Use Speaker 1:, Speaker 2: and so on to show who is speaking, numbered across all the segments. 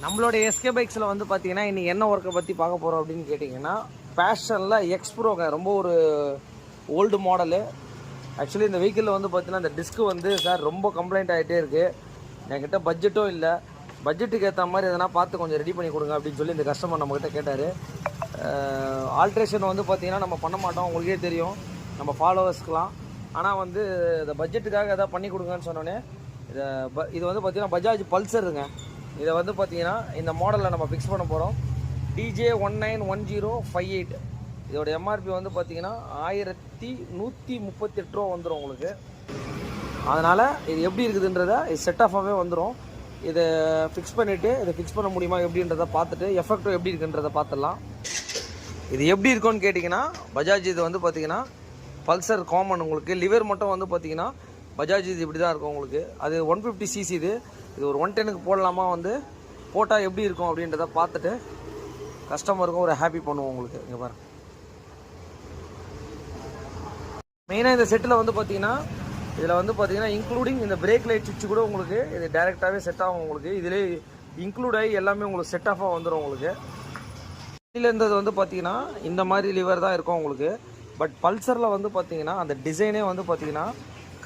Speaker 1: நம்மளோட எஸ்கே பைக்ஸில் வந்து பார்த்தீங்கன்னா இன்றைக்கி என்ன ஒர்க்கை பற்றி பார்க்க போகிறோம் அப்படின்னு கேட்டிங்கன்னா, பேஷனில் எக்ஸ்ப்ரோங்க. ரொம்ப ஒரு ஓல்டு மாடலு. ஆக்சுவலி இந்த வெஹிக்கிளில் வந்து பார்த்தீங்கன்னா இந்த டிஸ்க்கு வந்து சார் ரொம்ப கம்ப்ளைண்ட் ஆகிட்டே இருக்குது, என்கிட்ட பட்ஜெட்டும் இல்லை, பட்ஜெட்டுக்கு ஏற்ற மாதிரி எதனா பார்த்து கொஞ்சம் ரெடி பண்ணி கொடுங்க அப்படின்னு சொல்லி இந்த கஸ்டமர் நம்மக்கிட்ட கேட்டார். ஆல்ட்ரேஷன் வந்து பார்த்திங்கன்னா நம்ம பண்ண மாட்டோம், உங்களுக்கே தெரியும், நம்ம ஃபாலோவர்ஸ்க்கெலாம். ஆனால் வந்து இந்த பட்ஜெட்டுக்காக எதாவது பண்ணி கொடுங்கன்னு சொன்னோன்னே இது வந்து பார்த்திங்கன்னா பஜாஜ் பல்சருங்க. இதை வந்து பார்த்திங்கன்னா இந்த மாடலில் நம்ம ஃபிக்ஸ் பண்ண போகிறோம். DJ191058. இதோட எம்ஆர்பி வந்து பார்த்திங்கன்னா 1138 ரூபா வந்துடும் உங்களுக்கு. அதனால் இது எப்படி இருக்குதுன்றதை இது செட் ஆஃபாகவே வந்துடும். இதை ஃபிக்ஸ் பண்ணிவிட்டு இதை ஃபிக்ஸ் பண்ண முடியுமா எப்படின்றத பார்த்துட்டு எஃபெக்டும் எப்படி இருக்குன்றதை பார்த்துடலாம். இது எப்படி இருக்குன்னு கேட்டிங்கன்னா, பஜாஜ் இது வந்து பார்த்திங்கன்னா பல்சர் காமன். உங்களுக்கு லிவர் மட்டும் வந்து பார்த்திங்கன்னா பஜாஜ் இது இப்படி தான் இருக்கும் உங்களுக்கு. அது 150cc. இது ஒரு 110க்கு போடலாமா, வந்து போட்டால் எப்படி இருக்கும் அப்படின்றத பார்த்துட்டு கஸ்டமருக்கும் ஒரு ஹாப்பி பண்ணுவோம் உங்களுக்கு. இங்கே பாருங்கள், மெயினாக இந்த செட்டில் வந்து பார்த்தீங்கன்னா இதில் வந்து பார்த்தீங்கன்னா இன்க்ளூடிங் இந்த பிரேக் லைட் சுவிட்ச் கூட உங்களுக்கு இது டேரெக்டாகவே செட் ஆகும் உங்களுக்கு. இதிலே இன்க்ளூட் ஆகி எல்லாமே உங்களுக்கு செட் ஆஃபாக வந்துடும் உங்களுக்கு. இதில் இருந்தது வந்து பார்த்தீங்கன்னா இந்த மாதிரி லிவர் தான் இருக்கும் உங்களுக்கு. பட் பல்சரில் வந்து பார்த்தீங்கன்னா அந்த டிசைனே வந்து பார்த்தீங்கன்னா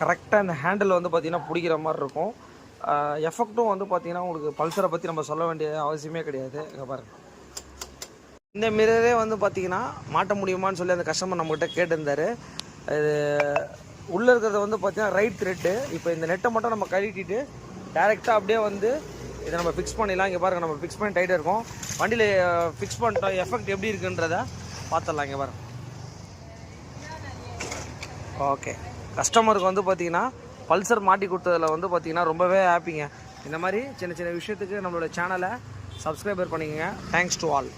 Speaker 1: கரெக்டாக இந்த ஹேண்டில் வந்து பார்த்தீங்கன்னா பிடிக்கிற மாதிரி இருக்கும். எஃபெக்டும் வந்து பார்த்தீங்கன்னா உங்களுக்கு பல்சரை பற்றி நம்ம சொல்ல வேண்டிய அவசியமே கிடையாது. இங்கே பாருங்கள், இந்த மிரரே வந்து பார்த்தீங்கன்னா மாட்ட முடியுமான்னு சொல்லி அந்த கஸ்டமர் நம்மகிட்ட கேட்டிருந்தார். இது உள்ளே இருக்கிறத வந்து பார்த்தீங்கன்னா ரைட் த்ரெட்டு. இப்போ இந்த நெட்டை மட்டும் நம்ம கழட்டிட்டு டேரெக்டாக அப்படியே வந்து இதை நம்ம ஃபிக்ஸ் பண்ணிடலாம். இங்கே பாருங்கள், நம்ம ஃபிக்ஸ் பண்ணி டைட்டாக இருக்கும். வண்டியில் ஃபிக்ஸ் பண்ணிட்டோம், எஃபெக்ட் எப்படி இருக்குன்றதை பார்த்துடலாம். இங்கே பாருங்கள். ஓகே, கஸ்டமருக்கு வந்து பார்த்தீங்கன்னா பல்சர் மாட்டி கொடுத்ததில் வந்து பார்த்தீங்கன்னா ரொம்பவே ஹாப்பிங்க. இந்த மாதிரி சின்ன சின்ன விஷயத்துக்கு நம்மளோட சேனலை சப்ஸ்கிரைபர் பண்ணிக்கோங்க. Thanks to all.